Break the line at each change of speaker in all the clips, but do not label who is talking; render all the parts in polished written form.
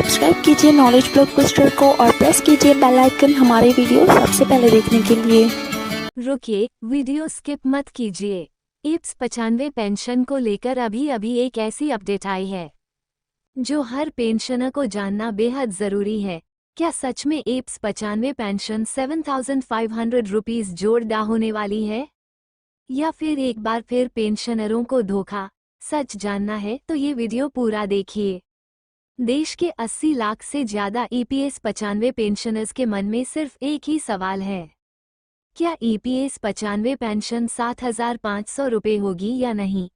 Subscribe कीजिए knowledge blockbuster को और प्रेस कीजिए बेल आइकन हमारे वीडियो सबसे पहले देखने के लिए।
रुकिए, वीडियो स्किप मत कीजिए। ईपीएस 95 पेंशन को लेकर अभी अभी एक ऐसी अपडेट आई है जो हर पेंशनर को जानना बेहद जरूरी है। क्या सच में ईपीएस 95 पेंशन 7,500 रुपीज जोड़ होने वाली है, या फिर एक बार फिर पेंशनरों को धोखा? सच जानना है तो ये वीडियो पूरा देखिए। देश के 80 लाख से ज्यादा ईपीएस 95 पेंशनर्स के मन में सिर्फ एक ही सवाल है, क्या ईपीएस 95 पेंशन 7,500 रुपये होगी या नहीं।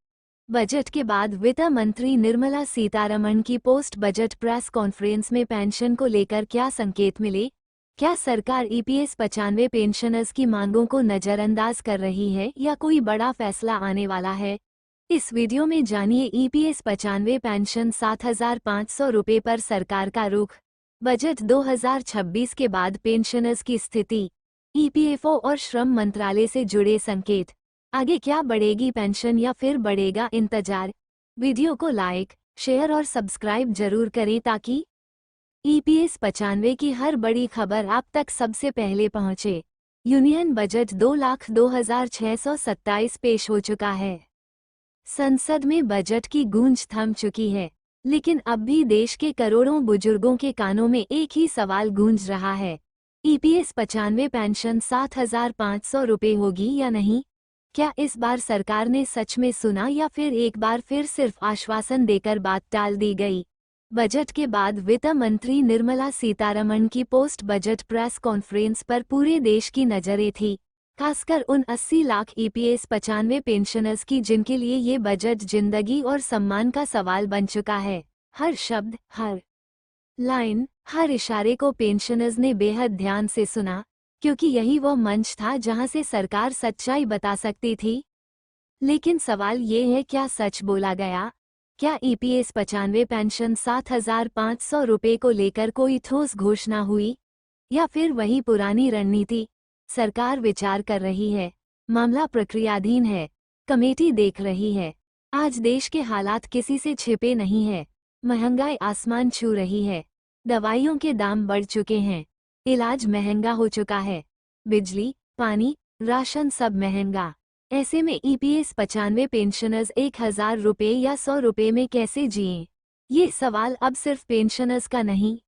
बजट के बाद वित्त मंत्री निर्मला सीतारमण की पोस्ट बजट प्रेस कॉन्फ्रेंस में पेंशन को लेकर क्या संकेत मिले? क्या सरकार ईपीएस 95 पेंशनर्स की मांगों को नजरअंदाज कर रही है या कोई बड़ा फैसला आने वाला है? इस वीडियो में जानिए ईपीएस 95 पेंशन 7,500 रुपये पर सरकार का रुख, बजट 2026 के बाद पेंशनर्स की स्थिति, ईपीएफओ और श्रम मंत्रालय से जुड़े संकेत। आगे क्या बढ़ेगी पेंशन या फिर बढ़ेगा इंतजार? वीडियो को लाइक, शेयर और सब्सक्राइब जरूर करें ताकि ईपीएस 95 की हर बड़ी खबर आप तक सबसे पहले पहुंचे। यूनियन बजट 2,02,627 पेश हो चुका है। संसद में बजट की गूंज थम चुकी है, लेकिन अब भी देश के करोड़ों बुजुर्गों के कानों में एक ही सवाल गूंज रहा है, ईपीएस 95 पेंशन 7,500 रुपये होगी या नहीं। क्या इस बार सरकार ने सच में सुना या फिर एक बार फिर सिर्फ आश्वासन देकर बात टाल दी गई? बजट के बाद वित्त मंत्री निर्मला सीतारमण की पोस्ट बजट प्रेस कॉन्फ्रेंस पर पूरे देश की नजरें थी, खासकर उन 80 लाख ईपीएस 95 पेंशनर्स की जिनके लिए ये बजट जिंदगी और सम्मान का सवाल बन चुका है। हर शब्द, हर लाइन, हर इशारे को पेंशनर्स ने बेहद ध्यान से सुना, क्योंकि यही वो मंच था जहां से सरकार सच्चाई बता सकती थी। लेकिन सवाल ये है, क्या सच बोला गया? क्या ईपीएस 95 पेंशन 7,500 रुपये को लेकर कोई ठोस घोषणा हुई, या फिर वही पुरानी रणनीति? सरकार विचार कर रही है, मामला प्रक्रियाधीन है, कमेटी देख रही है। आज देश के हालात किसी से छिपे नहीं है। महंगाई आसमान छू रही है, दवाइयों के दाम बढ़ चुके हैं, इलाज महंगा हो चुका है, बिजली, पानी, राशन सब महंगा। ऐसे में ईपीएस 95 पेंशनर्स 1,000 रुपये या 100 रुपये में कैसे जिएं? ये सवाल अब सिर्फ पेंशनर्स का नहीं,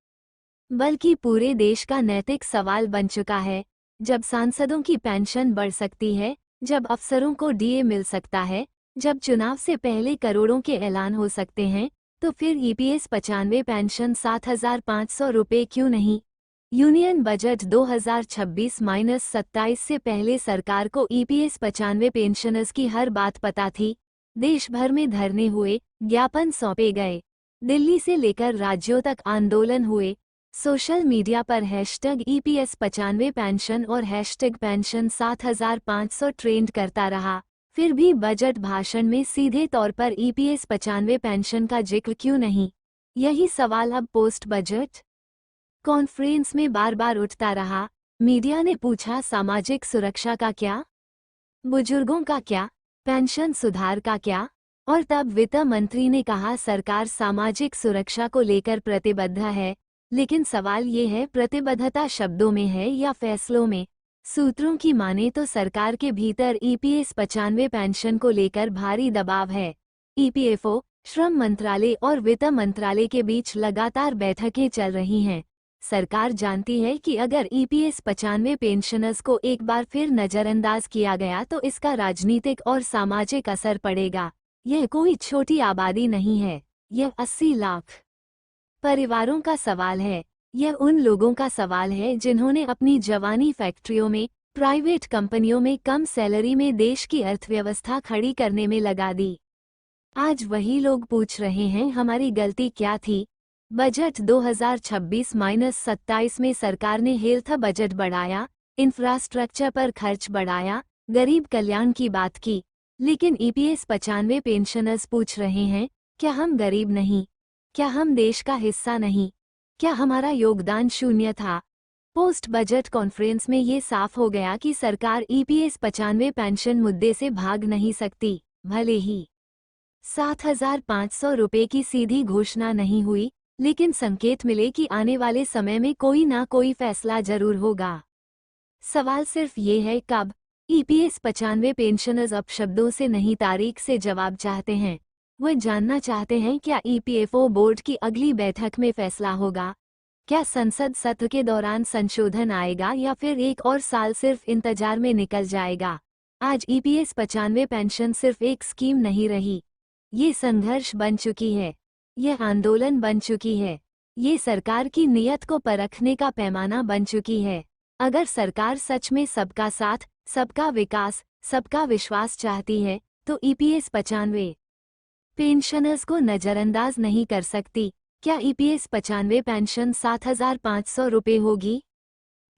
बल्कि पूरे देश का नैतिक सवाल बन चुका है। जब सांसदों की पेंशन बढ़ सकती है, जब अफसरों को डीए मिल सकता है, जब चुनाव से पहले करोड़ों के ऐलान हो सकते हैं, तो फिर ईपीएस 95 पेंशन 7,500 रुपये क्यों नहीं? यूनियन बजट 2026-27 से पहले सरकार को ईपीएस 95 पेंशनर्स की हर बात पता थी। देश भर में धरने हुए, ज्ञापन सौंपे गए, दिल्ली से लेकर राज्यों तक आंदोलन हुए, सोशल मीडिया पर हैशटैग ईपीएस 95 पेंशन और हैशटैग पेंशन 7,500 ट्रेंड करता रहा। फिर भी बजट भाषण में सीधे तौर पर ईपीएस 95 पेंशन का जिक्र क्यों नहीं? यही सवाल अब पोस्ट बजट कॉन्फ्रेंस में बार बार उठता रहा। मीडिया ने पूछा, सामाजिक सुरक्षा का क्या, बुजुर्गों का क्या, पेंशन सुधार का क्या? और तब वित्त मंत्री ने कहा, सरकार सामाजिक सुरक्षा को लेकर प्रतिबद्ध है। लेकिन सवाल ये है, प्रतिबद्धता शब्दों में है या फैसलों में? सूत्रों की माने तो सरकार के भीतर ईपीएस 95 पेंशन को लेकर भारी दबाव है। ईपीएफओ, श्रम मंत्रालय और वित्त मंत्रालय के बीच लगातार बैठकें चल रही हैं। सरकार जानती है कि अगर ईपीएस 95 पेंशनर्स को एक बार फिर नजरअंदाज किया गया तो इसका राजनीतिक और सामाजिक असर पड़ेगा। यह कोई छोटी आबादी नहीं है, यह 80 लाख परिवारों का सवाल है। यह उन लोगों का सवाल है जिन्होंने अपनी जवानी फैक्ट्रियों में, प्राइवेट कंपनियों में कम सैलरी में देश की अर्थव्यवस्था खड़ी करने में लगा दी। आज वही लोग पूछ रहे हैं, हमारी गलती क्या थी? बजट 2026-27 में सरकार ने हेल्थ बजट बढ़ाया, इंफ्रास्ट्रक्चर पर खर्च बढ़ाया, गरीब कल्याण की बात की, लेकिन ईपीएस 95 पेंशनर्स पूछ रहे हैं, क्या हम गरीब नहीं? क्या हम देश का हिस्सा नहीं? क्या हमारा योगदान शून्य था? पोस्ट बजट कॉन्फ्रेंस में ये साफ हो गया कि सरकार ईपीएस 95 पेंशन मुद्दे से भाग नहीं सकती। भले ही 7,500 रुपये की सीधी घोषणा नहीं हुई, लेकिन संकेत मिले कि आने वाले समय में कोई ना कोई फैसला जरूर होगा। सवाल सिर्फ ये है कब। ईपीएस 95 पेंशनर्स अब शब्दों से नहीं तारीख से जवाब चाहते हैं। वह जानना चाहते हैं क्या ईपीएफओ बोर्ड की अगली बैठक में फैसला होगा, क्या संसद सत्र के दौरान संशोधन आएगा या फिर एक और साल सिर्फ इंतजार में निकल जाएगा। आज ईपीएस 95 पेंशन सिर्फ एक स्कीम नहीं रही, ये संघर्ष बन चुकी है, यह आंदोलन बन चुकी है, ये सरकार की नीयत को परखने का पैमाना बन चुकी है। अगर सरकार सच में सबका साथ, सबका विकास, सबका विश्वास चाहती है तो ईपीएस 95 पेंशनर्स को नजरअंदाज नहीं कर सकती। क्या ईपीएस 95 पेंशन 7,500 रुपये होगी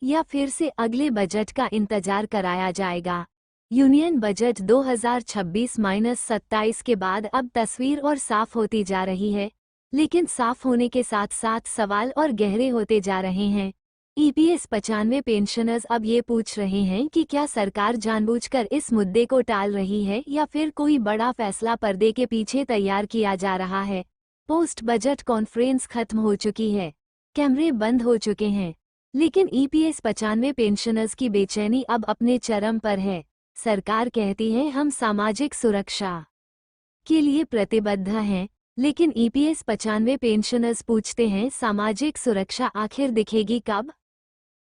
या फिर से अगले बजट का इंतजार कराया जाएगा। यूनियन बजट 2026-27 के बाद अब तस्वीर और साफ होती जा रही है, लेकिन साफ होने के साथ साथ सवाल और गहरे होते जा रहे हैं। ईपीएस 95 पेंशनर्स अब ये पूछ रहे हैं कि क्या सरकार जानबूझकर इस मुद्दे को टाल रही है या फिर कोई बड़ा फैसला पर्दे के पीछे तैयार किया जा रहा है। पोस्ट बजट कॉन्फ्रेंस खत्म हो चुकी है, कैमरे बंद हो चुके हैं, लेकिन ईपीएस 95 पेंशनर्स की बेचैनी अब अपने चरम पर है। सरकार कहती है हम सामाजिक सुरक्षा के लिए प्रतिबद्ध हैं, लेकिन ईपीएस 95 पेंशनर्स पूछते हैं सामाजिक सुरक्षा आखिर दिखेगी कब।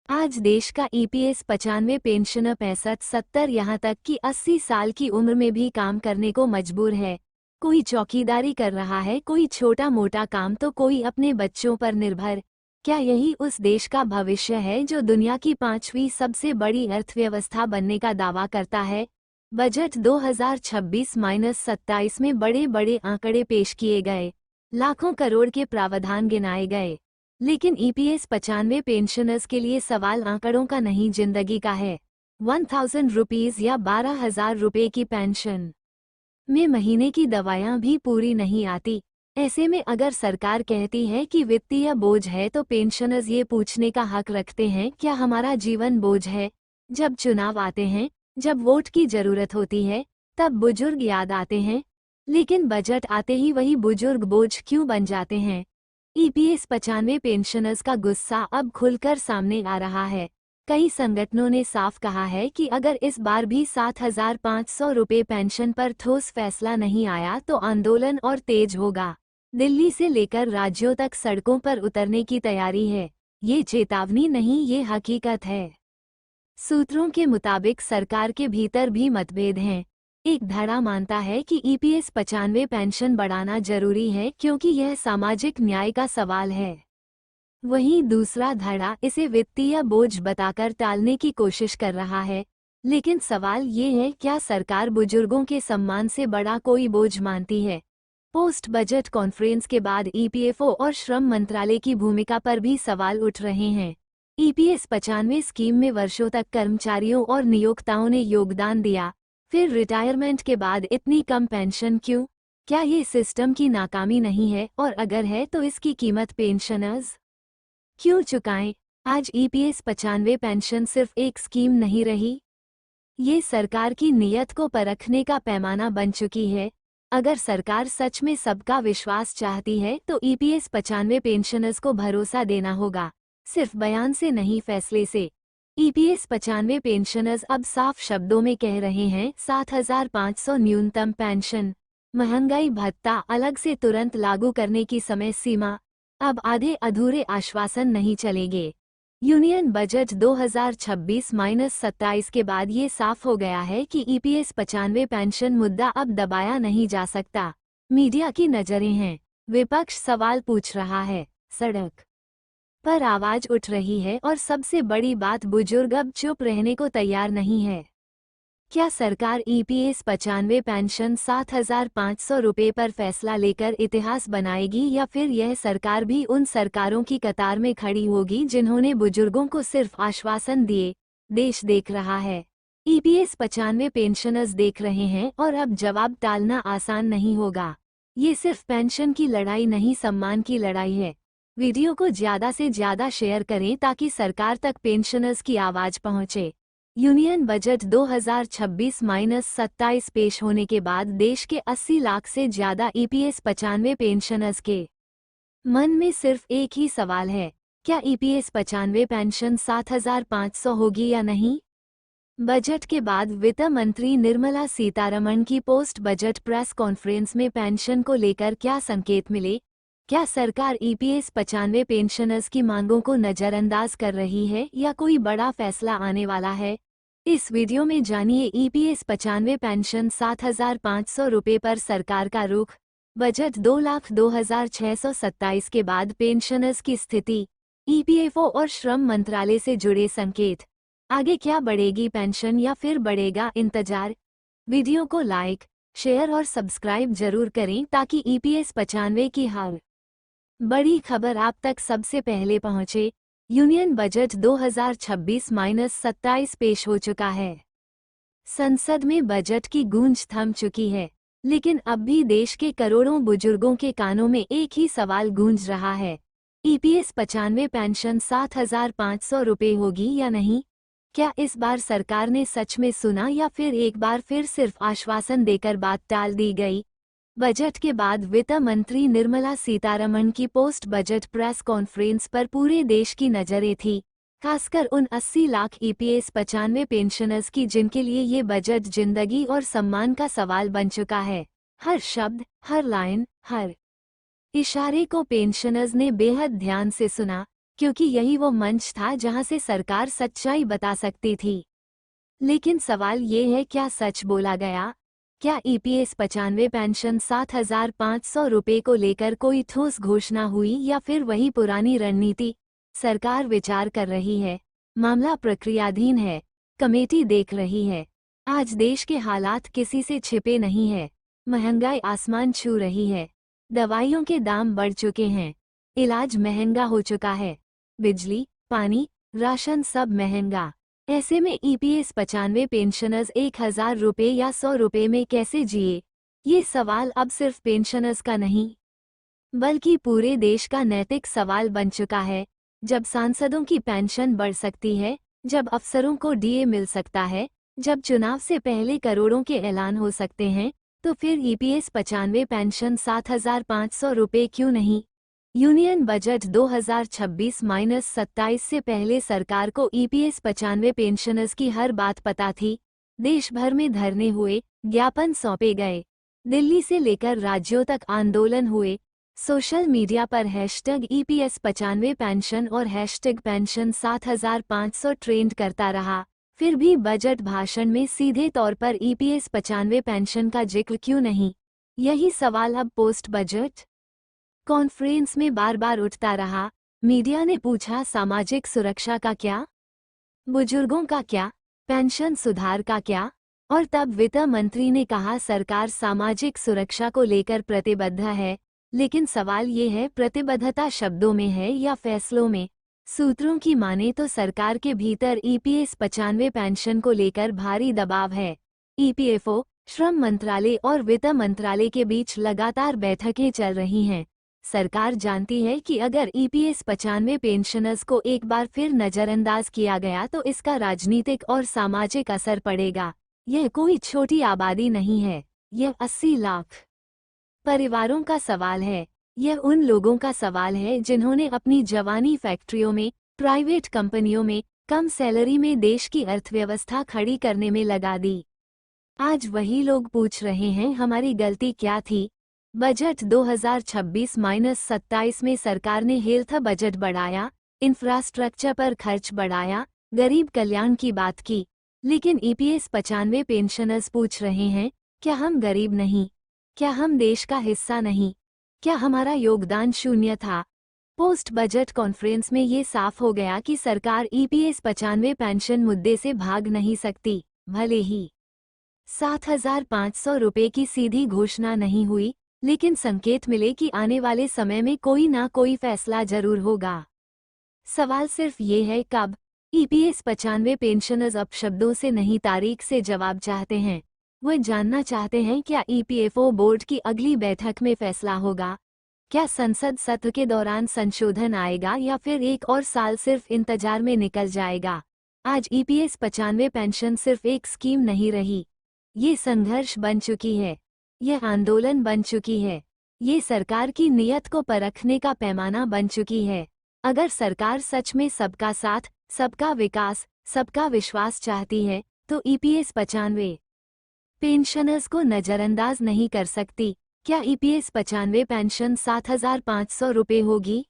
आज देश का ईपीएस 95 पेंशनर 65-70 यहाँ तक कि 80 साल की उम्र में भी काम करने को मजबूर है। कोई चौकीदारी कर रहा है, कोई छोटा मोटा काम तो कोई अपने बच्चों पर निर्भर। क्या यही उस देश का भविष्य है जो दुनिया की 5वीं सबसे बड़ी अर्थव्यवस्था बनने का दावा करता है। बजट 2026-27 में बड़े बड़े आंकड़े पेश किए गए, लाखों करोड़ के प्रावधान गिनाए गए, लेकिन ईपीएस 95 पेंशनर्स के लिए सवाल आंकड़ों का नहीं जिंदगी का है। 1000 रुपीज या 12,000 रुपये की पेंशन में महीने की दवाइयाँ भी पूरी नहीं आती। ऐसे में अगर सरकार कहती है कि वित्तीय बोझ है तो पेंशनर्स ये पूछने का हक रखते हैं क्या हमारा जीवन बोझ है। जब चुनाव आते हैं, जब वोट की जरूरत होती है, तब बुजुर्ग याद आते हैं, लेकिन बजट आते ही वही बुजुर्ग बोझ क्यों बन जाते हैं। ईपीएस 95 पेंशनर्स का गुस्सा अब खुलकर सामने आ रहा है। कई संगठनों ने साफ कहा है कि अगर इस बार भी 7,500 रुपये पेंशन पर ठोस फैसला नहीं आया तो आंदोलन और तेज होगा। दिल्ली से लेकर राज्यों तक सड़कों पर उतरने की तैयारी है। ये चेतावनी नहीं, ये हकीकत है। सूत्रों के मुताबिक सरकार के भीतर भी मतभेद हैं। एक धड़ा मानता है कि ईपीएस 95 पेंशन बढ़ाना जरूरी है क्योंकि यह सामाजिक न्याय का सवाल है। वहीं दूसरा धड़ा इसे वित्तीय बोझ बताकर टालने की कोशिश कर रहा है। लेकिन सवाल ये है, क्या सरकार बुजुर्गों के सम्मान से बड़ा कोई बोझ मानती है। पोस्ट बजट कॉन्फ्रेंस के बाद ईपीएफओ और श्रम मंत्रालय की भूमिका पर भी सवाल उठ रहे हैं। ईपीएस 95 स्कीम में वर्षों तक कर्मचारियों और नियोक्ताओं ने योगदान दिया, फिर रिटायरमेंट के बाद इतनी कम पेंशन क्यों। क्या ये सिस्टम की नाकामी नहीं है, और अगर है तो इसकी कीमत पेंशनर्स क्यों चुकाएं। आज ईपीएस 95 पेंशन सिर्फ एक स्कीम नहीं रही, ये सरकार की नीयत को परखने का पैमाना बन चुकी है। अगर सरकार सच में सबका विश्वास चाहती है तो ईपीएस 95 पेंशनर्स को भरोसा देना होगा, सिर्फ बयान से नहीं, फैसले से। ईपीएस 95 पेंशनर्स अब साफ शब्दों में कह रहे हैं 7,500 न्यूनतम पेंशन, महंगाई भत्ता अलग से तुरंत लागू करने की समय सीमा। अब आधे अधूरे आश्वासन नहीं चलेंगे। यूनियन बजट 2026-27 के बाद ये साफ हो गया है कि ईपीएस 95 पेंशन मुद्दा अब दबाया नहीं जा सकता। मीडिया की नजरें हैं, विपक्ष सवाल पूछ रहा है, सड़क पर आवाज उठ रही है, और सबसे बड़ी बात, बुजुर्ग अब चुप रहने को तैयार नहीं है। क्या सरकार ईपीएस 95 पेंशन 7,500 रुपये पर फैसला लेकर इतिहास बनाएगी, या फिर यह सरकार भी उन सरकारों की कतार में खड़ी होगी जिन्होंने बुजुर्गों को सिर्फ आश्वासन दिए। देश देख रहा है, ईपीएस 95 पेंशनर्स देख रहे हैं, और अब जवाब टालना आसान नहीं होगा। ये सिर्फ पेंशन की लड़ाई नहीं, सम्मान की लड़ाई है। वीडियो को ज़्यादा से ज़्यादा शेयर करें ताकि सरकार तक पेंशनर्स की आवाज़ पहुंचे। यूनियन बजट 2026-27 पेश होने के बाद देश के 80 लाख से ज़्यादा ईपीएस 95 पेंशनर्स के मन में सिर्फ एक ही सवाल है, क्या ईपीएस 95 पेंशन 7,500 होगी या नहीं? बजट के बाद वित्त मंत्री निर्मला सीतारमण की पोस्ट बजट प्रेस कॉन्फ्रेंस में पेंशन को लेकर क्या संकेत मिले? क्या सरकार ईपीएस 95 पेंशनर्स की मांगों को नजरअंदाज कर रही है या कोई बड़ा फैसला आने वाला है? इस वीडियो में जानिए ईपीएस 95 पेंशन 7,500 रुपये पर सरकार का रुख, बजट 2,02,627 के बाद पेंशनर्स की स्थिति, ईपीएफओ और श्रम मंत्रालय से जुड़े संकेत, आगे क्या बढ़ेगी पेंशन या फिर बढ़ेगा इंतजार? वीडियो को लाइक, शेयर और सब्सक्राइब जरूर करें ताकि ईपीएस 95 की हर बड़ी खबर आप तक सबसे पहले पहुंचे। यूनियन बजट 2026-27 पेश हो चुका है। संसद में बजट की गूंज थम चुकी है, लेकिन अब भी देश के करोड़ों बुजुर्गों के कानों में एक ही सवाल गूंज रहा है, ईपीएस 95 पेंशन 7,500 रुपये होगी या नहीं? क्या इस बार सरकार ने सच में सुना या फिर एक बार फिर सिर्फ आश्वासन देकर बात टाल दी गई? बजट के बाद वित्त मंत्री निर्मला सीतारमण की पोस्ट बजट प्रेस कॉन्फ्रेंस पर पूरे देश की नजरें थी, खासकर उन 80 लाख ईपीएस 95 पेंशनर्स की जिनके लिए ये बजट जिंदगी और सम्मान का सवाल बन चुका है। हर शब्द, हर लाइन, हर इशारे को पेंशनर्स ने बेहद ध्यान से सुना, क्योंकि यही वो मंच था जहां से सरकार सच्चाई बता सकती थी। लेकिन सवाल ये है, क्या सच बोला गया? क्या ईपीएस 95 पेंशन 7,500 रुपये को लेकर कोई ठोस घोषणा हुई या फिर वही पुरानी रणनीति? सरकार विचार कर रही है, मामला प्रक्रियाधीन है, कमेटी देख रही है। आज देश के हालात किसी से छिपे नहीं है। महंगाई आसमान छू रही है, दवाइयों के दाम बढ़ चुके हैं, इलाज महंगा हो चुका है, बिजली, पानी, राशन सब महंगा। ऐसे में ईपीएस 95 पेंशनर्स 1,000 रुपये या 100 रुपये में कैसे जिए? ये सवाल अब सिर्फ पेंशनर्स का नहीं, बल्कि पूरे देश का नैतिक सवाल बन चुका है। जब सांसदों की पेंशन बढ़ सकती है, जब अफसरों को डीए मिल सकता है, जब चुनाव से पहले करोड़ों के ऐलान हो सकते हैं, तो फिर ईपीएस 95 पेंशन 7,500 रुपये क्यों नहीं? यूनियन बजट 2026-27 से पहले सरकार को ईपीएस 95 पेंशनर्स की हर बात पता थी। देश भर में धरने हुए, ज्ञापन सौंपे गए, दिल्ली से लेकर राज्यों तक आंदोलन हुए, सोशल मीडिया पर हैशटैग ईपीएस 95 पेंशन और हैशटैग पेंशन 7,500 ट्रेंड करता रहा। फिर भी बजट भाषण में सीधे तौर पर ईपीएस 95 पेंशन का जिक्र क्यों नहीं? यही सवाल अब पोस्ट बजट कॉन्फ्रेंस में बार बार उठता रहा। मीडिया ने पूछा, सामाजिक सुरक्षा का क्या? बुजुर्गों का क्या? पेंशन सुधार का क्या? और तब वित्त मंत्री ने कहा, सरकार सामाजिक सुरक्षा को लेकर प्रतिबद्ध है। लेकिन सवाल ये है, प्रतिबद्धता शब्दों में है या फैसलों में? सूत्रों की माने तो सरकार के भीतर ईपीएस 95 पेंशन को लेकर भारी दबाव है। ईपीएफओ, श्रम मंत्रालय और वित्त मंत्रालय के बीच लगातार बैठकें चल रही हैं। सरकार जानती है कि अगर ईपीएस 95 पेंशनर्स को एक बार फिर नजरअंदाज किया गया तो इसका राजनीतिक और सामाजिक असर पड़ेगा। यह कोई छोटी आबादी नहीं है, यह 80 लाख परिवारों का सवाल है। यह उन लोगों का सवाल है जिन्होंने अपनी जवानी फैक्ट्रियों में, प्राइवेट कंपनियों में, कम सैलरी में देश की अर्थव्यवस्था खड़ी करने में लगा दी। आज वही लोग पूछ रहे हैं, हमारी गलती क्या थी? बजट 2026-27 में सरकार ने हेल्थ बजट बढ़ाया, इंफ्रास्ट्रक्चर पर खर्च बढ़ाया, गरीब कल्याण की बात की, लेकिन ईपीएस 95 पेंशनर्स पूछ रहे हैं, क्या हम गरीब नहीं? क्या हम देश का हिस्सा नहीं? क्या हमारा योगदान शून्य था? पोस्ट बजट कॉन्फ्रेंस में ये साफ हो गया कि सरकार ईपीएस 95 पेंशन मुद्दे से भाग नहीं सकती। भले ही 7,500 रुपये की सीधी घोषणा नहीं हुई, लेकिन संकेत मिले कि आने वाले समय में कोई ना कोई फैसला जरूर होगा। सवाल सिर्फ ये है, कब? ईपीएस 95 पेंशनर्स अब शब्दों से नहीं, तारीख से जवाब चाहते हैं। वो जानना चाहते हैं, क्या ईपीएफओ बोर्ड की अगली बैठक में फैसला होगा? क्या संसद सत्र के दौरान संशोधन आएगा या फिर एक और साल सिर्फ इंतजार में निकल जाएगा? आज ईपीएस 95 पेंशन सिर्फ एक स्कीम नहीं रही, ये संघर्ष बन चुकी है, यह आंदोलन बन चुकी है। ये सरकार की नीयत को परखने का पैमाना बन चुकी है। अगर सरकार सच में सबका साथ, सबका विकास, सबका विश्वास चाहती है तो ईपीएस 95 पेंशनर्स को नजरअंदाज नहीं कर सकती। क्या ईपीएस 95 पेंशन 7,500 रुपये होगी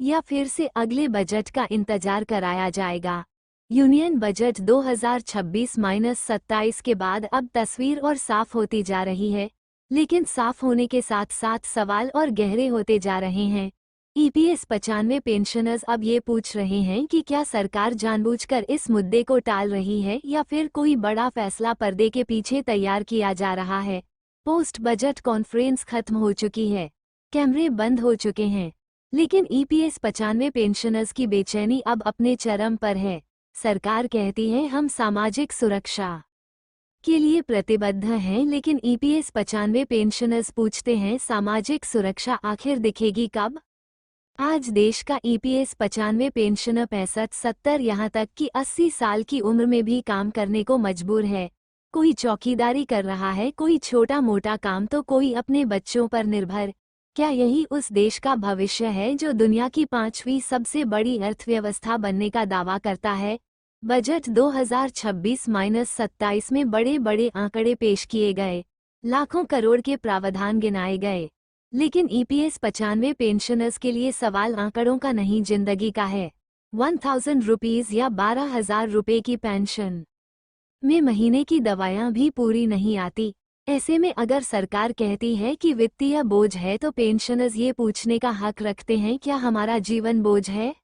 या फिर से अगले बजट का इंतजार कराया जाएगा? यूनियन बजट 2026-27 के बाद अब तस्वीर और साफ होती जा रही है, लेकिन साफ होने के साथ साथ सवाल और गहरे होते जा रहे हैं। ईपीएस 95 पेंशनर्स अब ये पूछ रहे हैं कि क्या सरकार जानबूझकर इस मुद्दे को टाल रही है या फिर कोई बड़ा फैसला पर्दे के पीछे तैयार किया जा रहा है। पोस्ट बजट कॉन्फ्रेंस खत्म हो चुकी है, कैमरे बंद हो चुके हैं, लेकिन ईपीएस 95 पेंशनर्स की बेचैनी अब अपने चरम पर है। सरकार कहती है हम सामाजिक सुरक्षा के लिए प्रतिबद्ध हैं, लेकिन ईपीएस 95 पेंशनर्स पूछते हैं सामाजिक सुरक्षा आखिर दिखेगी कब? आज देश का ईपीएस 95 पेंशनर 65-70 यहाँ तक कि 80 साल की उम्र में भी काम करने को मजबूर है। कोई चौकीदारी कर रहा है, कोई छोटा मोटा काम तो कोई अपने बच्चों पर निर्भर। क्या यही उस देश का भविष्य है जो दुनिया की 5वीं सबसे बड़ी अर्थव्यवस्था बनने का दावा करता है? बजट 2026-27 में बड़े बड़े आंकड़े पेश किए गए, लाखों करोड़ के प्रावधान गिनाए गए, लेकिन ईपीएस 95 पेंशनर्स के लिए सवाल आंकड़ों का नहीं, जिंदगी का है। 1000 रुपीज या 12,000 रुपये की पेंशन में महीने की दवाइयाँ भी पूरी नहीं आती। ऐसे में अगर सरकार कहती है कि वित्तीय बोझ है तो पेंशनर्स ये पूछने का हक रखते हैं, क्या हमारा जीवन बोझ है?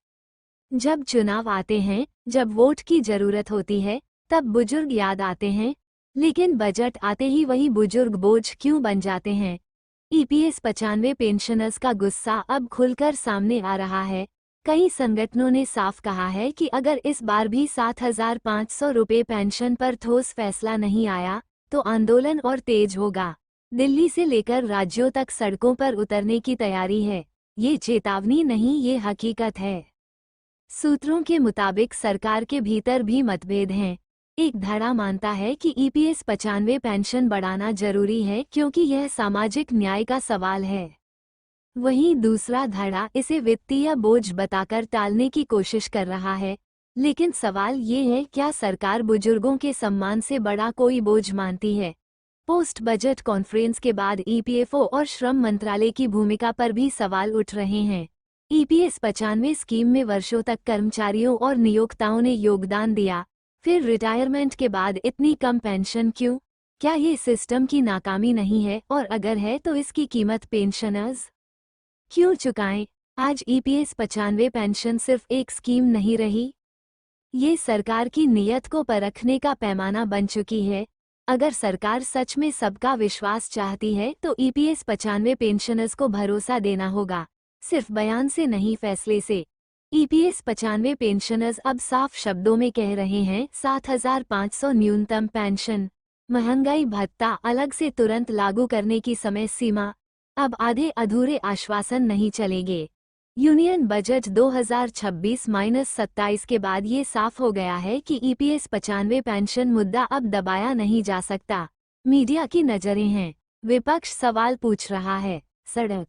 जब चुनाव आते हैं, जब वोट की जरूरत होती है, तब बुजुर्ग याद आते हैं, लेकिन बजट आते ही वही बुजुर्ग बोझ क्यों बन जाते हैं? ईपीएस 95 पेंशनर्स का गुस्सा अब खुलकर सामने आ रहा है। कई संगठनों ने साफ कहा है कि अगर इस बार भी 7,500 रुपये पेंशन पर ठोस फैसला नहीं आया तो आंदोलन और तेज होगा। दिल्ली से लेकर राज्यों तक सड़कों पर उतरने की तैयारी है। ये चेतावनी नहीं, ये हकीकत है। सूत्रों के मुताबिक सरकार के भीतर भी मतभेद हैं। एक धड़ा मानता है कि ईपीएस 95 पेंशन बढ़ाना जरूरी है क्योंकि यह सामाजिक न्याय का सवाल है। वहीं दूसरा धड़ा इसे वित्तीय बोझ बताकर टालने की कोशिश कर रहा है। लेकिन सवाल ये है, क्या सरकार बुजुर्गों के सम्मान से बड़ा कोई बोझ मानती है? पोस्ट बजट कॉन्फ्रेंस के बाद ईपीएफओ और श्रम मंत्रालय की भूमिका पर भी सवाल उठ रहे हैं। ईपीएस 95 स्कीम में वर्षों तक कर्मचारियों और नियोक्ताओं ने योगदान दिया, फिर रिटायरमेंट के बाद इतनी कम पेंशन क्यों? क्या ये सिस्टम की नाकामी नहीं है, और अगर है तो इसकी कीमत पेंशनर्स क्यों चुकाएं? आज ईपीएस 95 पेंशन सिर्फ एक स्कीम नहीं रही, ये सरकार की नीयत को परखने का पैमाना बन चुकी है। अगर सरकार सच में सबका विश्वास चाहती है तो ईपीएस 95 पेंशनर्स को भरोसा देना होगा, सिर्फ बयान से नहीं, फैसले से। ईपीएस 95 पेंशनर्स अब साफ शब्दों में कह रहे हैं 7,500 न्यूनतम पेंशन, महंगाई भत्ता अलग से तुरंत लागू करने की समय सीमा। अब आधे अधूरे आश्वासन नहीं चलेंगे। यूनियन बजट 2026-27 के बाद ये साफ हो गया है कि ईपीएस 95 पेंशन मुद्दा अब दबाया नहीं जा सकता। मीडिया की नजरें हैं, विपक्ष सवाल पूछ रहा है, सड़क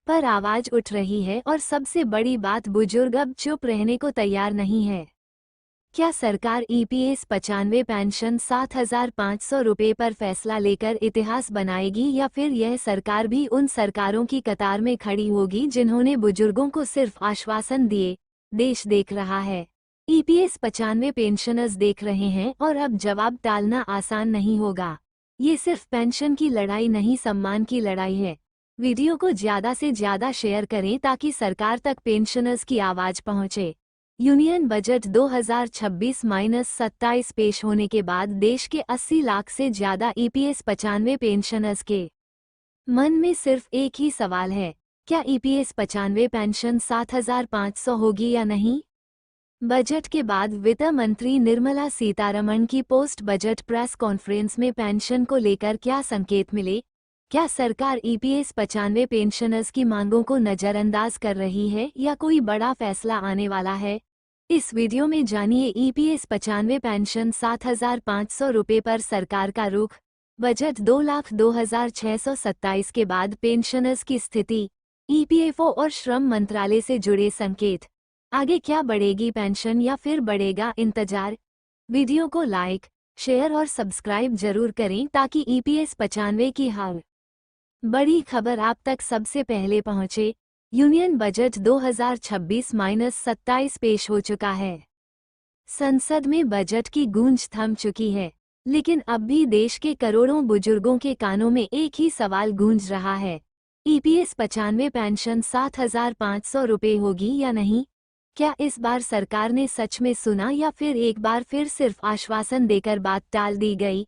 पर आवाज उठ रही है, और सबसे बड़ी बात, बुजुर्ग अब चुप रहने को तैयार नहीं है। क्या सरकार ईपीएस 95 पेंशन 7,500 रुपये पर फैसला लेकर इतिहास बनाएगी, या फिर यह सरकार भी उन सरकारों की कतार में खड़ी होगी जिन्होंने बुजुर्गों को सिर्फ आश्वासन दिए? देश देख रहा है, ईपीएस 95 पेंशनर्स देख रहे हैं, और अब जवाब टालना आसान नहीं होगा। ये सिर्फ पेंशन की लड़ाई नहीं, सम्मान की लड़ाई है। वीडियो को ज्यादा से ज्यादा शेयर करें ताकि सरकार तक पेंशनर्स की आवाज पहुंचे। यूनियन बजट 2026-27 पेश होने के बाद देश के 80 लाख से ज्यादा ईपीएस 95 पेंशनर्स के मन में सिर्फ एक ही सवाल है, क्या ईपीएस 95 पेंशन 7,500 होगी या नहीं? बजट के बाद वित्त मंत्री निर्मला सीतारमण की पोस्ट बजट प्रेस कॉन्फ्रेंस में पेंशन को लेकर क्या संकेत मिले? क्या सरकार ईपीएस 95 पेंशनर्स की मांगों को नजरअंदाज कर रही है, या कोई बड़ा फैसला आने वाला है? इस वीडियो में जानिए ईपीएस 95 पेंशन 7,500 रुपये पर सरकार का रुख। बजट 2,02,627 के बाद पेंशनर्स की स्थिति, ईपीएफओ और श्रम मंत्रालय से जुड़े संकेत। आगे क्या बढ़ेगी पेंशन या फिर बढ़ेगा इंतजार? वीडियो को लाइक, शेयर और सब्सक्राइब जरूर करें ताकि ईपीएस 95 की हर बड़ी खबर आप तक सबसे पहले पहुंचे। यूनियन बजट 2026-27 पेश हो चुका है। संसद में बजट की गूंज थम चुकी है, लेकिन अब भी देश के करोड़ों बुजुर्गों के कानों में एक ही सवाल गूंज रहा है, ईपीएस 95 पेंशन 7,500 रुपये होगी या नहीं? क्या इस बार सरकार ने सच में सुना या फिर एक बार फिर सिर्फ आश्वासन देकर बात टाल दी गई?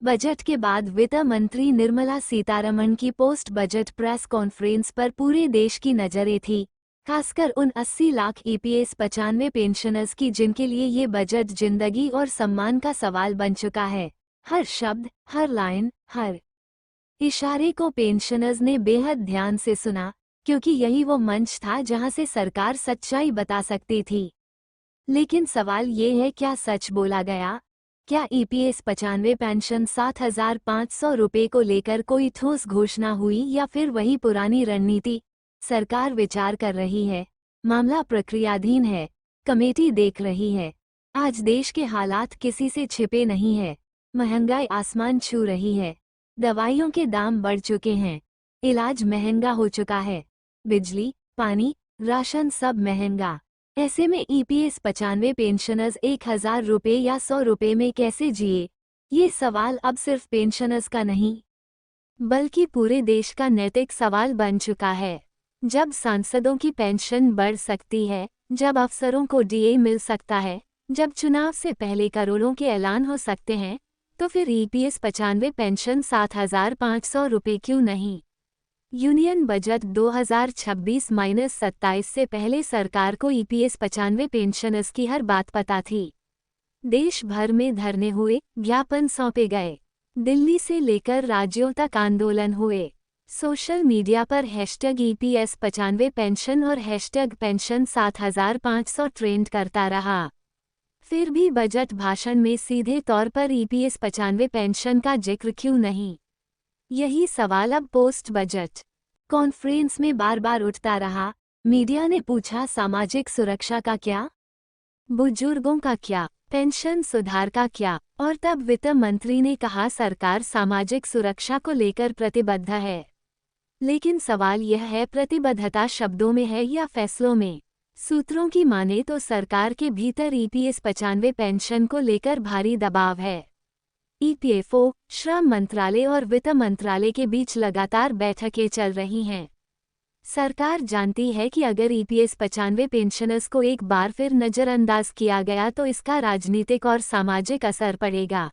बजट के बाद वित्त मंत्री निर्मला सीतारमण की पोस्ट बजट प्रेस कॉन्फ्रेंस पर पूरे देश की नजरें थी, खासकर उन 80 लाख ईपीएस 95 पेंशनर्स की जिनके लिए ये बजट जिंदगी और सम्मान का सवाल बन चुका है। हर शब्द, हर लाइन, हर इशारे को पेंशनर्स ने बेहद ध्यान से सुना, क्योंकि यही वो मंच था जहां से सरकार सच्चाई बता सकती थी। लेकिन सवाल ये है, क्या सच बोला गया? क्या ईपीएस 95 पेंशन 7,500 रुपये को लेकर कोई ठोस घोषणा हुई या फिर वही पुरानी रणनीति? सरकार विचार कर रही है, मामला प्रक्रियाधीन है, कमेटी देख रही है। आज देश के हालात किसी से छिपे नहीं है। महंगाई आसमान छू रही है, दवाइयों के दाम बढ़ चुके हैं, इलाज महंगा हो चुका है, बिजली, पानी, राशन सब महंगा। ऐसे में ईपीएस 95 पेंशनर्स 1,000 रुपये या 100 रुपये में कैसे जिए? ये सवाल अब सिर्फ पेंशनर्स का नहीं, बल्कि पूरे देश का नैतिक सवाल बन चुका है। जब सांसदों की पेंशन बढ़ सकती है, जब अफसरों को डीए मिल सकता है, जब चुनाव से पहले करोड़ों के ऐलान हो सकते हैं, तो फिर ईपीएस 95 पेंशन 7,500 रुपये क्यों नहीं? यूनियन बजट 2026-27 से पहले सरकार को ईपीएस 95 पेंशनर्स की हर बात पता थी। देश भर में धरने हुए, ज्ञापन सौंपे गए, दिल्ली से लेकर राज्यों तक आंदोलन हुए, सोशल मीडिया पर हैशटैग ईपीएस 95 पेंशन और हैशटैग पेंशन 7,500 ट्रेंड करता रहा। फिर भी बजट भाषण में सीधे तौर पर ईपीएस 95 पेंशन का जिक्र क्यों नहीं? यही सवाल अब पोस्ट बजट कॉन्फ्रेंस में बार बार उठता रहा। मीडिया ने पूछा, सामाजिक सुरक्षा का क्या? बुजुर्गों का क्या? पेंशन सुधार का क्या? और तब वित्त मंत्री ने कहा, सरकार सामाजिक सुरक्षा को लेकर प्रतिबद्ध है। लेकिन सवाल यह है, प्रतिबद्धता शब्दों में है या फैसलों में? सूत्रों की माने तो सरकार के भीतर ईपीएस 95 पेंशन को लेकर भारी दबाव है। ईपीएफओ, श्रम मंत्रालय और वित्त मंत्रालय के बीच लगातार बैठकें चल रही हैं। सरकार जानती है कि अगर ईपीएस 95 पेंशनर्स को एक बार फिर नज़रअंदाज किया गया तो इसका राजनीतिक और सामाजिक असर पड़ेगा।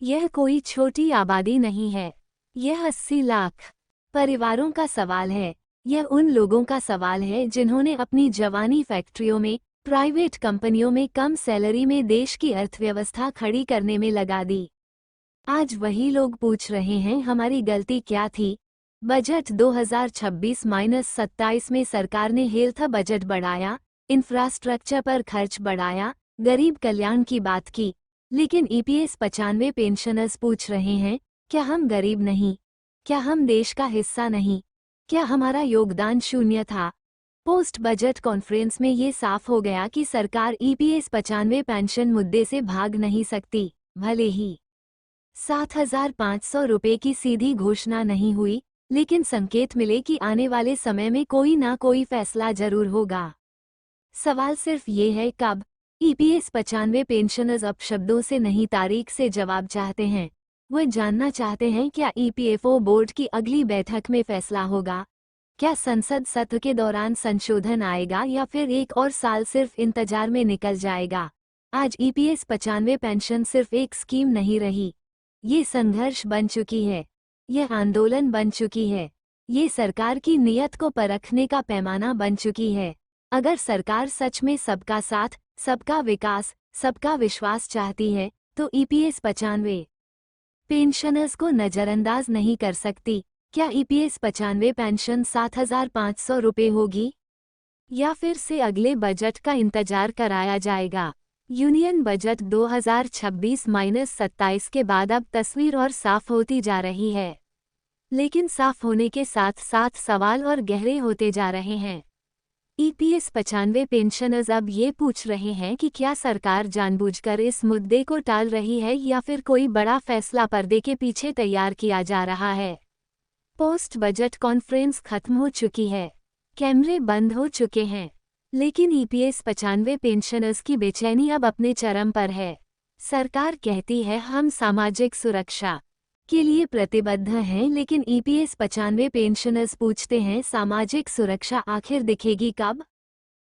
यह कोई छोटी आबादी नहीं है, यह 80 लाख परिवारों का सवाल है। यह उन लोगों का सवाल है जिन्होंने अपनी जवानी फैक्ट्रियों में, प्राइवेट कंपनियों में कम सैलरी में देश की अर्थव्यवस्था खड़ी करने में लगा दी। आज वही लोग पूछ रहे हैं, हमारी गलती क्या थी? बजट 2026-27 में सरकार ने हेल्थ बजट बढ़ाया, इंफ्रास्ट्रक्चर पर खर्च बढ़ाया, गरीब कल्याण की बात की, लेकिन ईपीएस 95 पेंशनर्स पूछ रहे हैं, क्या हम गरीब नहीं? क्या हम देश का हिस्सा नहीं? क्या हमारा योगदान शून्य था? पोस्ट बजट कॉन्फ्रेंस में ये साफ हो गया कि सरकार ईपीएस 95 पेंशन मुद्दे से भाग नहीं सकती। भले ही 7,500 रुपये की सीधी घोषणा नहीं हुई, लेकिन संकेत मिले कि आने वाले समय में कोई ना कोई फैसला जरूर होगा। सवाल सिर्फ ये है, कब? ईपीएस 95 पेंशनर्स अब शब्दों से नहीं, तारीख से जवाब चाहते हैं। वह जानना चाहते हैं, क्या ईपीएफओ बोर्ड की अगली बैठक में फैसला होगा? क्या संसद सत्र के दौरान संशोधन आएगा या फिर एक और साल सिर्फ इंतजार में निकल जाएगा? आज ईपीएस 95 पेंशन सिर्फ एक स्कीम नहीं रही, ये संघर्ष बन चुकी है, यह आंदोलन बन चुकी है, ये सरकार की नीयत को परखने का पैमाना बन चुकी है। अगर सरकार सच में सबका साथ, सबका विकास, सबका विश्वास चाहती है, तो ईपीएस 95 पेंशनर्स को नजरअंदाज नहीं कर सकती। क्या ईपीएस 95 पेंशन 7,500 रुपये होगी, या फिर से अगले बजट का इंतजार कराया जाएगा? यूनियन बजट 2026-27 के बाद अब तस्वीर और साफ होती जा रही है। लेकिन साफ होने के साथ साथ सवाल और गहरे होते जा रहे हैं। ईपीएस 95 पेंशनर्स अब ये पूछ रहे हैं कि क्या सरकार जानबूझकर इस मुद्दे को टाल रही है या फिर कोई बड़ा फैसला पर्दे के पीछे तैयार किया जा रहा है। पोस्ट बजट कॉन्फ्रेंस खत्म हो चुकी है, कैमरे बंद हो चुके हैं, लेकिन ईपीएस 95 पेंशनर्स की बेचैनी अब अपने चरम पर है। सरकार कहती है हम सामाजिक सुरक्षा के लिए प्रतिबद्ध हैं, लेकिन ईपीएस 95 पेंशनर्स पूछते हैं सामाजिक सुरक्षा आखिर दिखेगी कब?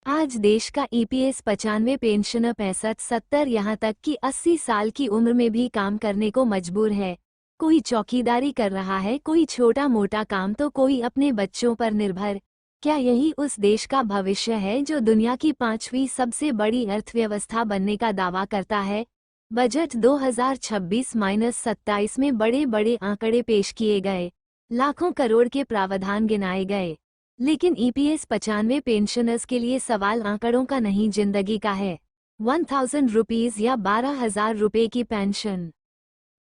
आज देश का ईपीएस 95 पेंशनर 65-70 यहाँ तक कि 80 साल की उम्र में भी काम करने को मजबूर है। कोई चौकीदारी कर रहा है, कोई छोटा मोटा काम, तो कोई अपने बच्चों पर निर्भर। क्या यही उस देश का भविष्य है जो दुनिया की 5वीं सबसे बड़ी अर्थव्यवस्था बनने का दावा करता है? बजट 2026-27 में बड़े बड़े आंकड़े पेश किए गए, लाखों करोड़ के प्रावधान गिनाए गए, लेकिन ईपीएस 95 पेंशनर्स के लिए सवाल आंकड़ों का नहीं, जिंदगी का है। 1000 रुपीज या 12,000 रुपए की पेंशन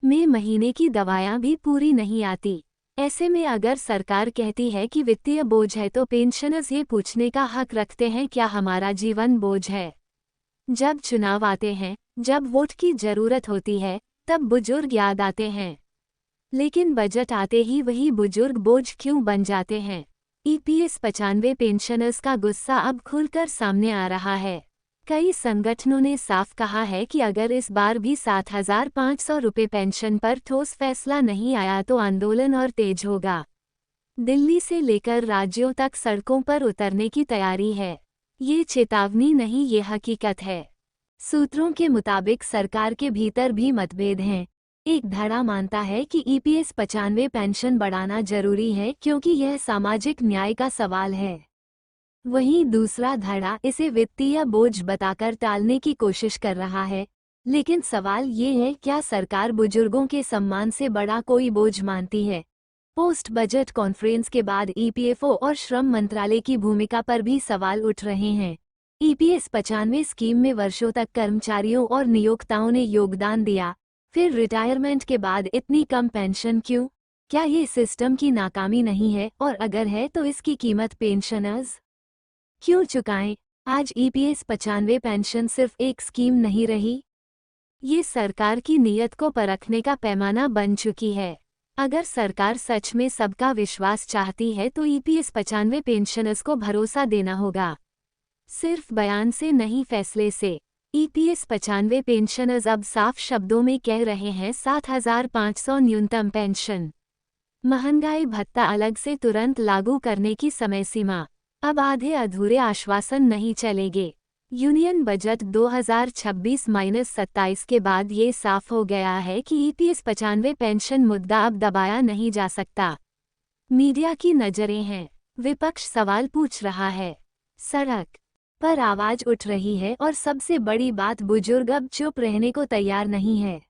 में महीने की दवायां भी पूरी नहीं आती। ऐसे में अगर सरकार कहती है कि वित्तीय बोझ है, तो पेंशनर्स ये पूछने का हक रखते हैं, क्या हमारा जीवन बोझ है? जब चुनाव आते हैं, जब वोट की जरूरत होती है, तब बुजुर्ग याद आते हैं, लेकिन बजट आते ही वही बुजुर्ग बोझ क्यों बन जाते हैं? ईपीएस 95 पेंशनर्स का गुस्सा अब खुलकर सामने आ रहा है। कई संगठनों ने साफ कहा है कि अगर इस बार भी 7,500 रुपये पेंशन पर ठोस फैसला नहीं आया तो आंदोलन और तेज होगा। दिल्ली से लेकर राज्यों तक सड़कों पर उतरने की तैयारी है। ये चेतावनी नहीं, ये हकीकत है। सूत्रों के मुताबिक सरकार के भीतर भी मतभेद हैं। एक धड़ा मानता है कि ईपीएस 95 पेंशन बढ़ाना जरूरी है क्योंकि यह सामाजिक न्याय का सवाल है। वहीं दूसरा धड़ा इसे वित्तीय बोझ बताकर टालने की कोशिश कर रहा है। लेकिन सवाल ये है, क्या सरकार बुजुर्गों के सम्मान से बड़ा कोई बोझ मानती है? पोस्ट बजट कॉन्फ्रेंस के बाद ईपीएफओ और श्रम मंत्रालय की भूमिका पर भी सवाल उठ रहे हैं। ईपीएस 95 स्कीम में वर्षों तक कर्मचारियों और नियोक्ताओं ने योगदान दिया, फिर रिटायरमेंट के बाद इतनी कम पेंशन क्यों? क्या ये सिस्टम की नाकामी नहीं है, और अगर है तो इसकी कीमत पेंशनर्स क्यों चुकाएं? आज ईपीएस 95 पेंशन सिर्फ एक स्कीम नहीं रही, ये सरकार की नीयत को परखने का पैमाना बन चुकी है। अगर सरकार सच में सबका विश्वास चाहती है तो ईपीएस 95 पेंशनर्स को भरोसा देना होगा, सिर्फ बयान से नहीं, फैसले से। ईपीएस 95 पेंशनर्स अब साफ शब्दों में कह रहे हैं 7,500 न्यूनतम पेंशन, महंगाई भत्ता अलग से तुरंत लागू करने की समय सीमा। अब आधे अधूरे आश्वासन नहीं चलेंगे। यूनियन बजट 2026-27 के बाद ये साफ हो गया है कि ईपीएस 95 पेंशन मुद्दा अब दबाया नहीं जा सकता। मीडिया की नजरें हैं, विपक्ष सवाल पूछ रहा है, सड़क पर आवाज उठ रही है, और सबसे बड़ी बात, बुजुर्ग अब चुप रहने को तैयार नहीं है।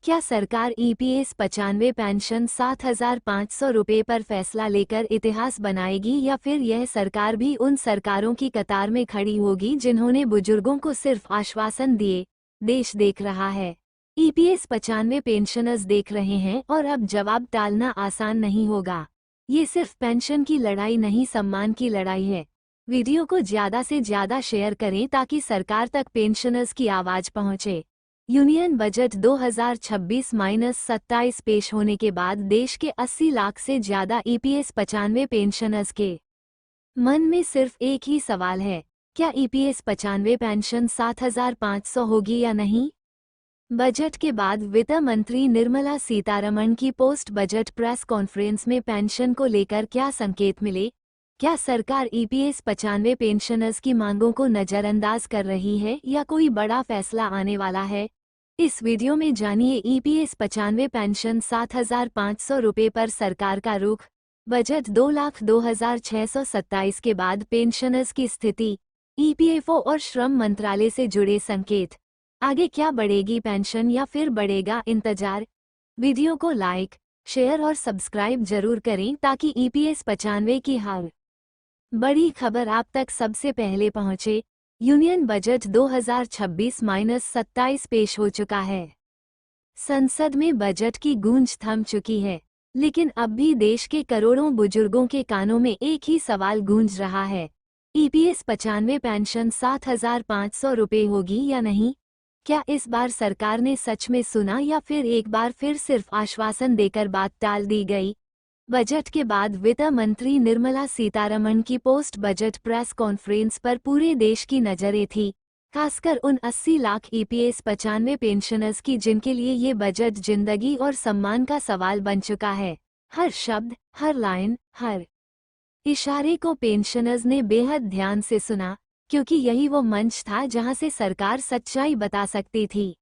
क्या सरकार ईपीएस 95 पेंशन 7,500 रुपये पर फैसला लेकर इतिहास बनाएगी, या फिर यह सरकार भी उन सरकारों की कतार में खड़ी होगी जिन्होंने बुजुर्गों को सिर्फ आश्वासन दिए? देश देख रहा है, ईपीएस 95 पेंशनर्स देख रहे हैं, और अब जवाब टालना आसान नहीं होगा। ये सिर्फ पेंशन की लड़ाई नहीं, सम्मान की लड़ाई है। वीडियो को ज़्यादा से ज़्यादा शेयर करें ताकि सरकार तक पेंशनर्स की आवाज़ पहुंचे। यूनियन बजट 2026-27 पेश होने के बाद देश के 80 लाख से ज़्यादा ईपीएस 95 पेंशनर्स के मन में सिर्फ एक ही सवाल है, क्या ईपीएस 95 पेंशन 7,500 होगी या नहीं? बजट के बाद वित्त मंत्री निर्मला सीतारमण की पोस्ट बजट प्रेस कॉन्फ्रेंस में पेंशन को लेकर क्या संकेत मिले? क्या सरकार ईपीएस 95 पेंशनर्स की मांगों को नज़रअंदाज कर रही है, या कोई बड़ा फैसला आने वाला है? इस वीडियो में जानिए ईपीएस 95 पेंशन 7,500 रुपये पर सरकार का रुख, बजट 2,02,627 के बाद पेंशनर्स की स्थिति, ईपीएफओ और श्रम मंत्रालय से जुड़े संकेत। आगे क्या बढ़ेगी पेंशन या फिर बढ़ेगा इंतजार? वीडियो को लाइक, शेयर और सब्सक्राइब जरूर करें ताकि ईपीएस 95 की हर बड़ी खबर आप तक सबसे पहले पहुंचे। यूनियन बजट 2026-27 पेश हो चुका है। संसद में बजट की गूंज थम चुकी है, लेकिन अब भी देश के करोड़ों बुजुर्गों के कानों में एक ही सवाल गूंज रहा है, ईपीएस 95 पेंशन 7,500 रुपये होगी या नहीं? क्या इस बार सरकार ने सच में सुना या फिर एक बार फिर सिर्फ आश्वासन देकर बात टाल दी गई? बजट के बाद वित्त मंत्री निर्मला सीतारमण की पोस्ट बजट प्रेस कॉन्फ्रेंस पर पूरे देश की नजरें थी, खासकर उन 80 लाख ईपीएस 95 पेंशनर्स की जिनके लिए ये बजट जिंदगी और सम्मान का सवाल बन चुका है। हर शब्द, हर लाइन, हर इशारे को पेंशनर्स ने बेहद ध्यान से सुना, क्योंकि यही वो मंच था जहां से सरकार सच्चाई बता सकती थी।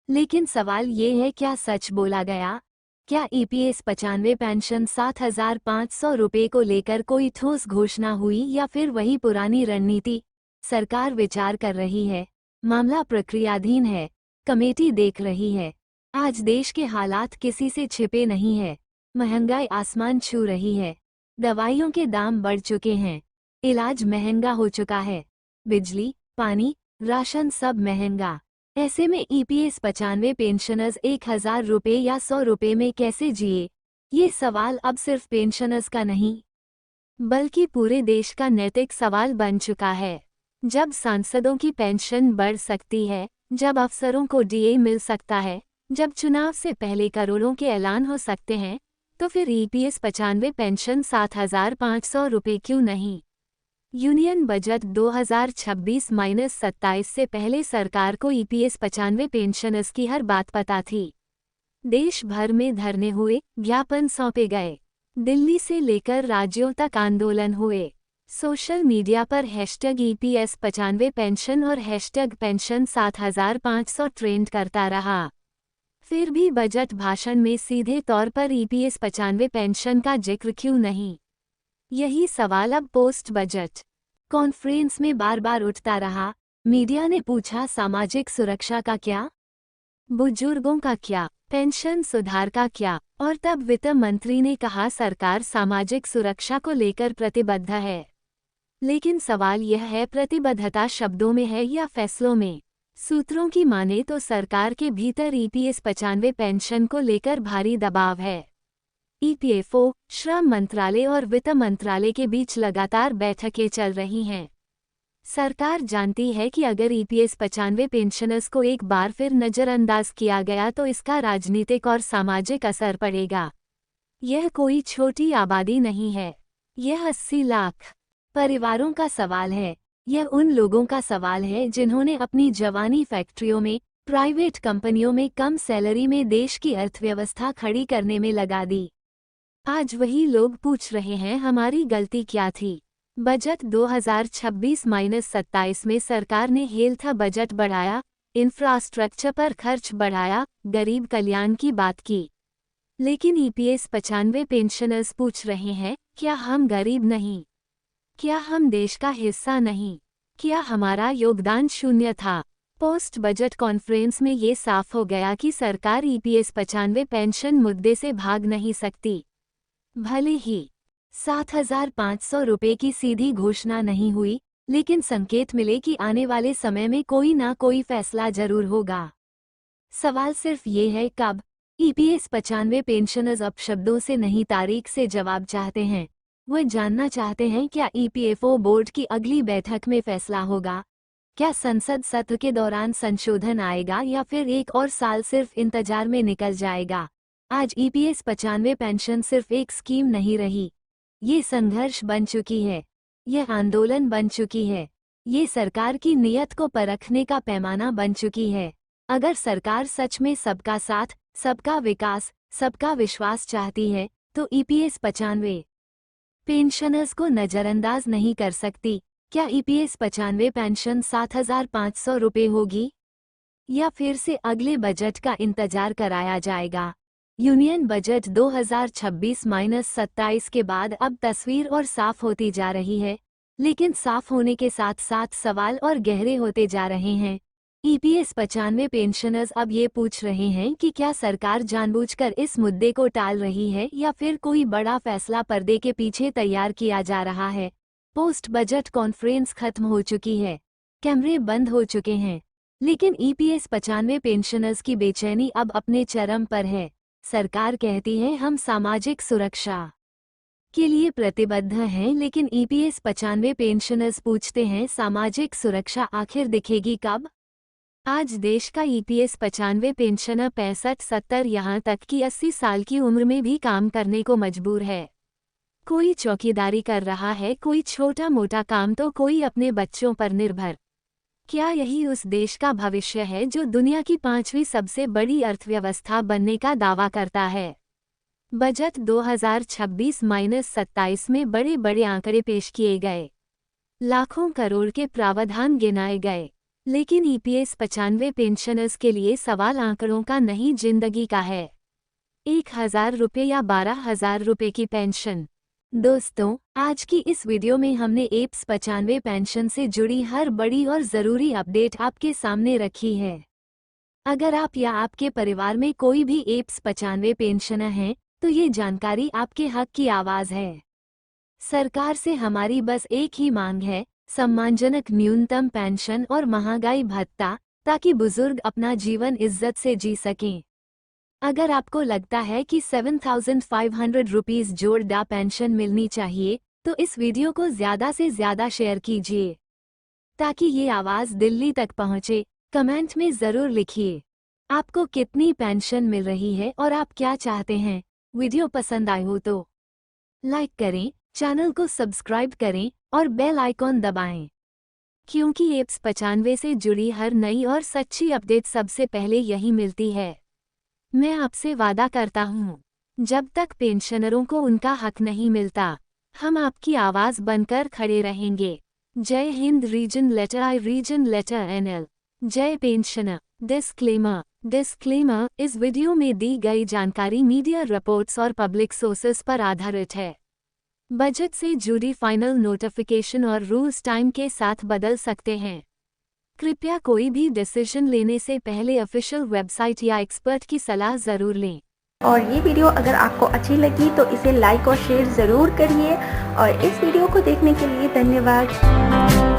लेकिन सवाल ये है, क्या सच बोला गया? क्या ईपीएस 95 पेंशन 7,500 रुपये को लेकर कोई ठोस घोषणा हुई या फिर वही पुरानी रणनीति? सरकार विचार कर रही है, मामला प्रक्रियाधीन है, कमेटी देख रही है। आज देश के हालात किसी से छिपे नहीं है। महंगाई आसमान छू रही है, दवाइयों के दाम बढ़ चुके हैं, इलाज महंगा हो चुका है, बिजली, पानी, राशन सब महंगा। ऐसे में ईपीएस 95 पेंशनर्स 1,000 रुपये या 100 रुपये में कैसे जिए? ये सवाल अब सिर्फ पेंशनर्स का नहीं, बल्कि पूरे देश का नैतिक सवाल बन चुका है। जब सांसदों की पेंशन बढ़ सकती है, जब अफसरों को डीए मिल सकता है, जब चुनाव से पहले करोड़ों के ऐलान हो सकते हैं, तो फिर ईपीएस 95 पेंशन 7,500 रुपये क्यों नहीं? यूनियन बजट 2026-27 से पहले सरकार को ईपीएस 95 पेंशनर्स की हर बात पता थी। देश भर में धरने हुए, ज्ञापन सौंपे गए, दिल्ली से लेकर राज्यों तक आंदोलन हुए। सोशल मीडिया पर हैशटैग ईपीएस 95 पेंशन और हैशटैग पेंशन 7,500 ट्रेंड करता रहा। फिर भी बजट भाषण में सीधे तौर पर ईपीएस 95 पेंशन का जिक्र क्यों नहीं? यही सवाल अब पोस्ट बजट कॉन्फ्रेंस में बार बार उठता रहा। मीडिया ने पूछा, सामाजिक सुरक्षा का क्या? बुजुर्गों का क्या? पेंशन सुधार का क्या? और तब वित्त मंत्री ने कहा, सरकार सामाजिक सुरक्षा को लेकर प्रतिबद्ध है। लेकिन सवाल यह है, प्रतिबद्धता शब्दों में है या फैसलों में? सूत्रों की माने तो सरकार के भीतर ईपीएस 95 पेंशन को लेकर भारी दबाव है। ईपीएफओ, श्रम मंत्रालय और वित्त मंत्रालय के बीच लगातार बैठकें चल रही हैं। सरकार जानती है कि अगर ईपीएस 95 पेंशनर्स को एक बार फिर नज़रअंदाज किया गया तो इसका राजनीतिक और सामाजिक असर पड़ेगा। यह कोई छोटी आबादी नहीं है, यह 80 लाख परिवारों का सवाल है। यह उन लोगों का सवाल है जिन्होंने अपनी जवानी फैक्ट्रियों में, प्राइवेट कंपनियों में कम सैलरी में देश की अर्थव्यवस्था खड़ी करने में लगा दी। आज वही लोग पूछ रहे हैं, हमारी गलती क्या थी? बजट 2026-27 में सरकार ने हेल्थ बजट बढ़ाया, इंफ्रास्ट्रक्चर पर खर्च बढ़ाया, गरीब कल्याण की बात की। लेकिन ईपीएस 95 पेंशनर्स पूछ रहे हैं, क्या हम गरीब नहीं? क्या हम देश का हिस्सा नहीं? क्या हमारा योगदान शून्य था? पोस्ट बजट कॉन्फ्रेंस में ये साफ हो गया कि सरकार ईपीएस 95 पेंशन मुद्दे से भाग नहीं सकती। भले ही 7,500 रुपये की सीधी घोषणा नहीं हुई, लेकिन संकेत मिले कि आने वाले समय में कोई ना कोई फैसला जरूर होगा। सवाल सिर्फ ये है, कब? ईपीएस 95 पेंशनर्स अपशब्दों से नहीं, तारीख से जवाब चाहते हैं। वह जानना चाहते हैं, क्या ईपीएफओ बोर्ड की अगली बैठक में फैसला होगा? क्या संसद सत्र के दौरान संशोधन आएगा या फिर एक और साल सिर्फ इंतजार में निकल जाएगा? आज ईपीएस 95 पेंशन सिर्फ एक स्कीम नहीं रही, ये संघर्ष बन चुकी है, यह आंदोलन बन चुकी है, ये सरकार की नीयत को परखने का पैमाना बन चुकी है। अगर सरकार सच में सबका साथ, सबका विकास, सबका विश्वास चाहती है, तो ईपीएस 95 पेंशनर्स को नज़रअंदाज नहीं कर सकती। क्या ईपीएस 95 पेंशन 7,500 रुपये होगी, या फिर से अगले बजट का इंतजार कराया जाएगा? यूनियन बजट 2026-27 के बाद अब तस्वीर और साफ होती जा रही है, लेकिन साफ होने के साथ साथ सवाल और गहरे होते जा रहे हैं। ईपीएस 95 पेंशनर्स अब ये पूछ रहे हैं कि क्या सरकार जानबूझकर इस मुद्दे को टाल रही है या फिर कोई बड़ा फैसला पर्दे के पीछे तैयार किया जा रहा है। पोस्ट बजट कॉन्फ्रेंस खत्म हो चुकी है, कैमरे बंद हो चुके हैं। लेकिन ईपीएस 95 पेंशनर्स की बेचैनी अब अपने चरम पर है। सरकार कहती है हम सामाजिक सुरक्षा के लिए प्रतिबद्ध हैं, लेकिन ईपीएस 95 पेंशनर्स पूछते हैं सामाजिक सुरक्षा आखिर दिखेगी कब? आज देश का ईपीएस 95 पेंशनर 65-70 यहाँ तक कि 80 साल की उम्र में भी काम करने को मजबूर है। कोई चौकीदारी कर रहा है, कोई छोटा मोटा काम, तो कोई अपने बच्चों पर निर्भर। क्या यही उस देश का भविष्य है जो दुनिया की 5वीं सबसे बड़ी अर्थव्यवस्था बनने का दावा करता है? बजट 2026-27 में बड़े बड़े आंकड़े पेश किए गए, लाखों करोड़ के प्रावधान गिनाए गए, लेकिन ईपीएस 95 पेंशनर्स के लिए सवाल आंकड़ों का नहीं, जिंदगी का है। 1,000 रुपये या 12,000 रुपये की पेंशन। दोस्तों, आज की इस वीडियो में हमने ईपीएस 95 पेंशन से जुड़ी हर बड़ी और ज़रूरी अपडेट आपके सामने रखी है। अगर आप या आपके परिवार में कोई भी ईपीएस 95 पेंशनर हैं, तो ये जानकारी आपके हक की आवाज़ है। सरकार से हमारी बस एक ही मांग है, सम्मानजनक न्यूनतम पेंशन और महंगाई भत्ता, ताकि बुजुर्ग अपना जीवन इज्जत से जी सकें। अगर आपको लगता है कि 7,500 रुपीज़ जोड़दा पेंशन मिलनी चाहिए, तो इस वीडियो को ज़्यादा से ज़्यादा शेयर कीजिए, ताकि ये आवाज़ दिल्ली तक पहुँचे। कमेंट में ज़रूर लिखिए आपको कितनी पेंशन मिल रही है और आप क्या चाहते हैं। वीडियो पसंद आई हो तो लाइक करें, चैनल को सब्सक्राइब करें और बेल आइकॉन दबाएं, क्योंकि ईपीएस 95 से जुड़ी हर नई और सच्ची अपडेट सबसे पहले यही मिलती है। मैं आपसे वादा करता हूँ, जब तक पेंशनरों को उनका हक नहीं मिलता, हम आपकी आवाज़ बनकर खड़े रहेंगे। जय हिंद। रीजन लेटर आई, रीजन लेटर NL। जय पेंशनर। डिस्क्लेमर, इस वीडियो में दी गई जानकारी मीडिया रिपोर्ट्स और पब्लिक सोर्सेस पर आधारित है। बजट से जुड़ी फाइनल नोटिफिकेशन और रूल्स टाइम के साथ बदल सकते हैं। कृपया कोई भी डिसीजन लेने से पहले ऑफिशियल वेबसाइट या एक्सपर्ट की सलाह ज़रूर लें।
और ये वीडियो अगर आपको अच्छी लगी तो इसे लाइक और शेयर ज़रूर करिए और इस वीडियो को देखने के लिए धन्यवाद।